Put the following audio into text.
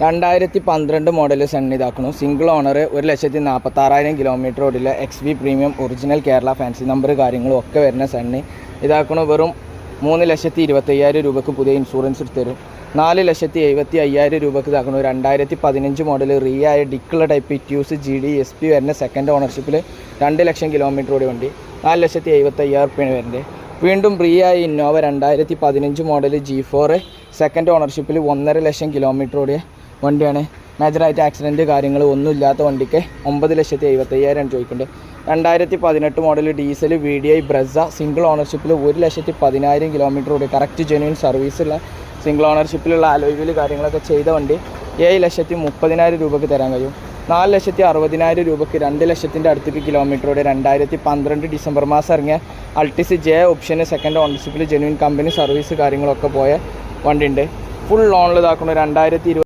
2012 model സൺ ഇതാക്കണം. Single owner, 1,46,000 kilometre ഓടില്ല. XV premium original Kerala fancy number കാര്യങ്ങളും ഒക്കെ വരുന്ന സണ്ണ് ഇതാക്കണം. വെറും 3,25,000 രൂപയ്ക്ക് പുതിയ ഇൻഷുറൻസ് എടുത്ത് തരും. 4,75,000 രൂപയ്ക്ക് ഇതാക്കണം. 2015 മോഡൽ റിയായ ഡിക്കുള്ള ടൈപ്പ് ഇറ്റ്യൂസ് GD SP വരുന്ന സെക്കൻഡ് ഓണർഷിപ്പിൽ 2 ലക്ഷം കിലോമീറ്റർ ഓടി വണ്ടി 4,75,000 റുപ്യാണ് വരുന്നത്. വീണ്ടും റിയായ ഇന്നോവ 2015 മോഡൽ G4 സെക്കൻഡ് ഓണർഷിപ്പിൽ 1.5 ലക്ഷം കിലോമീറ്റർ ഓടിയ വണ്ടിയാണ്. മേജറായിട്ട് ആക്സിഡൻറ്റ് കാര്യങ്ങൾ ഒന്നും ഇല്ലാത്ത വണ്ടിക്ക് 9,75,000 ചോദിക്കുന്നുണ്ട്. 2018 model diesel VDI Brezza single ഓണർഷിപ്പിൽ 1,10,000 കിലോമീറ്റർ ഓടി കറക്റ്റ് ജെന്യൂൻ സർവീസുള്ള സിംഗിൾ ഓണർഷിപ്പിലുള്ള അലോയിൽ കാര്യങ്ങളൊക്കെ ചെയ്ത വണ്ടി 7,30,000 രൂപയ്ക്ക് തരാൻ കഴിയും. 4,60,000 രൂപയ്ക്ക് 2 ലക്ഷത്തിൻ്റെ അടുത്തേക്ക് കിലോമീറ്ററോടെ 2012 ഡിസംബർ മാസം ഇറങ്ങിയ അൾട്ടിസ് J ഓപ്ഷന് സെക്കൻഡ് ഓണർഷിപ്പിൽ ജെന്യൂൻ കമ്പനി സർവീസ് കാര്യങ്ങളൊക്കെ പോയ വണ്ടി ഉണ്ട്. ഫുൾ ലോണിൽ ഇതാക്കുന്ന 2020